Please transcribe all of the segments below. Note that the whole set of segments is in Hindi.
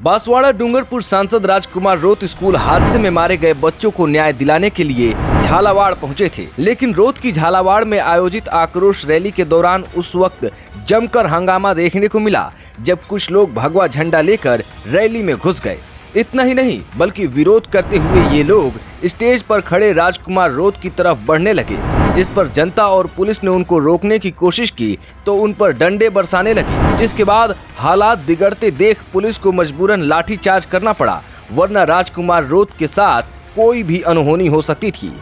बांसवाड़ा डूंगरपुर सांसद राजकुमार रोत स्कूल हादसे में मारे गए बच्चों को न्याय दिलाने के लिए झालावाड़ पहुंचे थे, लेकिन रोत की झालावाड़ में आयोजित आक्रोश रैली के दौरान उस वक्त जमकर हंगामा देखने को मिला, जब कुछ लोग भगवा झंडा लेकर रैली में घुस गए। इतना ही नहीं बल्कि विरोध करते हुए ये लोग स्टेज पर खड़े राजकुमार रोत की तरफ बढ़ने लगे, जिस पर जनता और पुलिस ने उनको रोकने की कोशिश की तो उन पर डंडे बरसाने लगे, जिसके बाद हालात बिगड़ते देख पुलिस को मजबूरन लाठीचार्ज करना पड़ा, वरना राजकुमार रोत के साथ कोई भी अनहोनी हो सकती थी।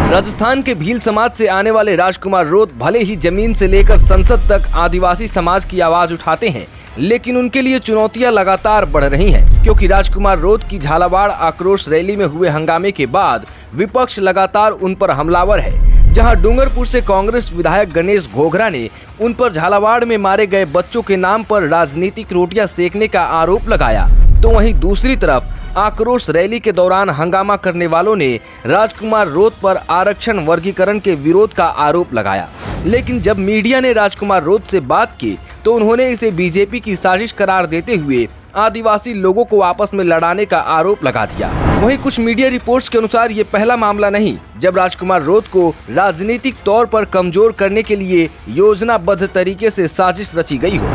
राजस्थान के भील समाज से आने वाले राजकुमार रोत भले ही जमीन से लेकर संसद तक आदिवासी समाज की आवाज उठाते हैं, लेकिन उनके लिए चुनौतियां लगातार बढ़ रही हैं, क्योंकि राजकुमार रोत की झालावाड़ आक्रोश रैली में हुए हंगामे के बाद विपक्ष लगातार उन पर हमलावर है। जहां डूंगरपुर से कांग्रेस विधायक गणेश घोघरा ने उन पर झालावाड़ में मारे गए बच्चों के नाम पर राजनीतिक रोटियां सेकने का आरोप लगाया, तो वहीं दूसरी तरफ आक्रोश रैली के दौरान हंगामा करने वालों ने राजकुमार रोत पर आरक्षण वर्गीकरण के विरोध का आरोप लगाया। लेकिन जब मीडिया ने राजकुमार रोत से बात की तो उन्होंने इसे बीजेपी की साजिश करार देते हुए आदिवासी लोगों को आपस में लड़ाने का आरोप लगा दिया। वहीं कुछ मीडिया रिपोर्ट्स के अनुसार ये पहला मामला नहीं जब राजकुमार रोत को राजनीतिक तौर पर कमजोर करने के लिए योजनाबद्ध तरीके से साजिश रची गई हो।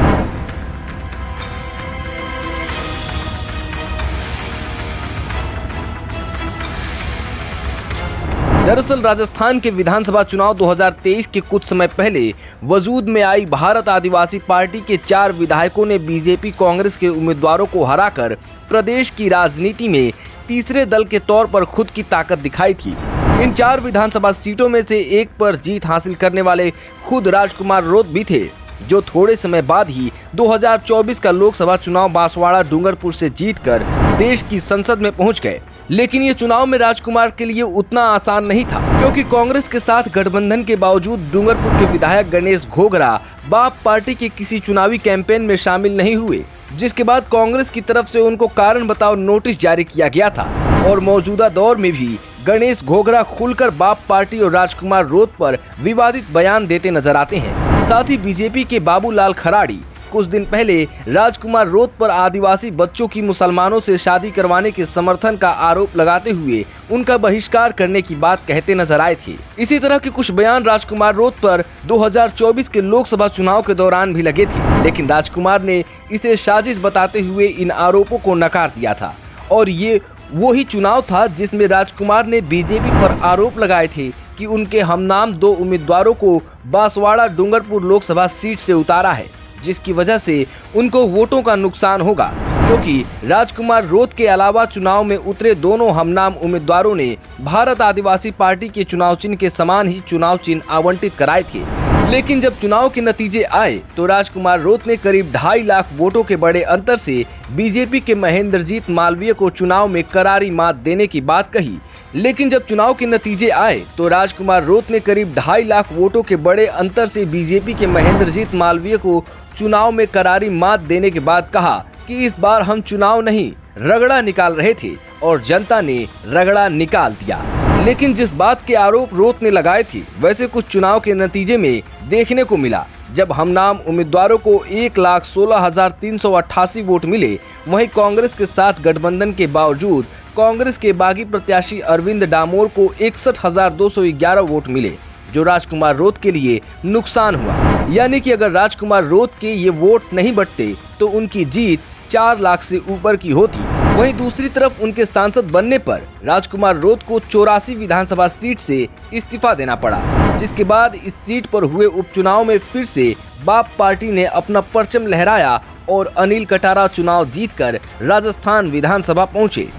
दरअसल राजस्थान के विधानसभा चुनाव 2023 के कुछ समय पहले वजूद में आई भारत आदिवासी पार्टी के 4 विधायकों ने बीजेपी कांग्रेस के उम्मीदवारों को हराकर प्रदेश की राजनीति में तीसरे दल के तौर पर खुद की ताकत दिखाई थी। इन 4 विधानसभा सीटों में से एक पर जीत हासिल करने वाले खुद राजकुमार रोत भी थे, जो थोड़े समय बाद ही 2024 का लोकसभा चुनाव बांसवाड़ा डूंगरपुर से जीतकर देश की संसद में पहुंच गए। लेकिन ये चुनाव में राजकुमार के लिए उतना आसान नहीं था, क्योंकि कांग्रेस के साथ गठबंधन के बावजूद डूंगरपुर के विधायक गणेश घोघरा बाप पार्टी के किसी चुनावी कैंपेन में शामिल नहीं हुए, जिसके बाद कांग्रेस की तरफ से उनको कारण बताओ नोटिस जारी किया गया था। और मौजूदा दौर में भी गणेश घोघरा खुलकर बाप पार्टी और राजकुमार रोत पर विवादित बयान देते नजर आते हैं। साथ ही बीजेपी के बाबूलाल खराड़ी कुछ दिन पहले राजकुमार रोत पर आदिवासी बच्चों की मुसलमानों से शादी करवाने के समर्थन का आरोप लगाते हुए उनका बहिष्कार करने की बात कहते नजर आए थे। इसी तरह के कुछ बयान राजकुमार रोत पर 2024 के लोकसभा चुनाव के दौरान भी लगे थे, लेकिन राजकुमार ने इसे साजिश बताते हुए इन आरोपों को नकार दिया था। और ये वही चुनाव था जिसमें राजकुमार ने बीजेपी पर आरोप लगाए थे कि उनके हमनाम 2 उम्मीदवारों को बांसवाड़ा डूंगरपुर लोकसभा सीट से उतारा है, जिसकी वजह से उनको वोटों का नुकसान होगा, क्योंकि राजकुमार रोत के अलावा चुनाव में उतरे दोनों हमनाम उम्मीदवारों ने भारत आदिवासी पार्टी के चुनाव चिन्ह के समान ही चुनाव चिन्ह आवंटित कराए थे। लेकिन जब चुनाव के नतीजे आए तो राजकुमार रोत ने करीब 2.5 लाख वोटों के बड़े अंतर से बीजेपी के महेंद्रजीत मालवीय को चुनाव में करारी मात देने की बात कही। लेकिन जब चुनाव के नतीजे आए तो राजकुमार रोत ने करीब 2.5 लाख वोटों के बड़े अंतर से बीजेपी के महेंद्रजीत मालवीय को चुनाव में करारी मात देने के बाद कहा कि इस बार हम चुनाव नहीं रगड़ा निकाल रहे थे और जनता ने रगड़ा निकाल दिया। लेकिन जिस बात के आरोप रोत ने लगाए थे वैसे कुछ चुनाव के नतीजे में देखने को मिला। जब हमनाम उम्मीदवारों को 1,16,388 वोट मिले, वहीं कांग्रेस के साथ गठबंधन के बावजूद कांग्रेस के बागी प्रत्याशी अरविंद डामोर को 61,211 वोट मिले, जो राजकुमार रोत के लिए नुकसान हुआ। यानी कि अगर राजकुमार रोत के ये वोट नहीं बटते तो उनकी जीत 4 लाख से ऊपर की होती। वहीं दूसरी तरफ उनके सांसद बनने पर राजकुमार रोत को 84 विधानसभा सीट से इस्तीफा देना पड़ा, जिसके बाद इस सीट पर हुए उपचुनाव में फिर से बाप पार्टी ने अपना परचम लहराया और अनिल कटारा चुनाव जीतकर राजस्थान विधानसभा पहुंचे।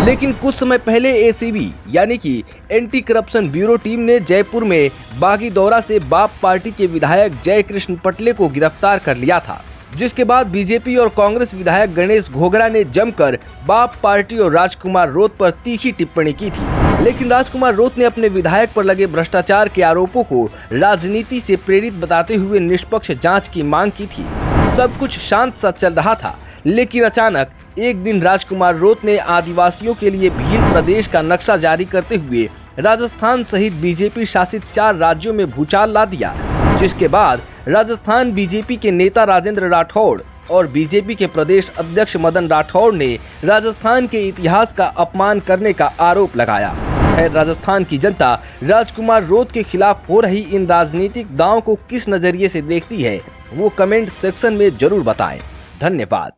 लेकिन कुछ समय पहले एसीबी यानी कि एंटी करप्शन ब्यूरो टीम ने जयपुर में बागी दौरा से बाप पार्टी के विधायक जय कृष्ण पटले को गिरफ्तार कर लिया था, जिसके बाद बीजेपी और कांग्रेस विधायक गणेश घोघरा ने जमकर बाप पार्टी और राजकुमार रोत पर तीखी टिप्पणी की थी। लेकिन राजकुमार रोत ने अपने विधायक पर लगे भ्रष्टाचार के आरोपों को राजनीति से प्रेरित बताते हुए निष्पक्ष जांच की मांग की थी। सब कुछ शांत सा चल रहा था, लेकिन अचानक एक दिन राजकुमार रोत ने आदिवासियों के लिए भील प्रदेश का नक्शा जारी करते हुए राजस्थान सहित बीजेपी शासित 4 राज्यों में भूचाल ला दिया, जिसके बाद राजस्थान बीजेपी के नेता राजेंद्र राठौड़ और बीजेपी के प्रदेश अध्यक्ष मदन राठौड़ ने राजस्थान के इतिहास का अपमान करने का आरोप लगाया। खैर, राजस्थान की जनता राजकुमार रोत के खिलाफ हो रही इन राजनीतिक दांव को किस नजरिए से देखती है, वो कमेंट सेक्शन में जरूर बताएं। धन्यवाद।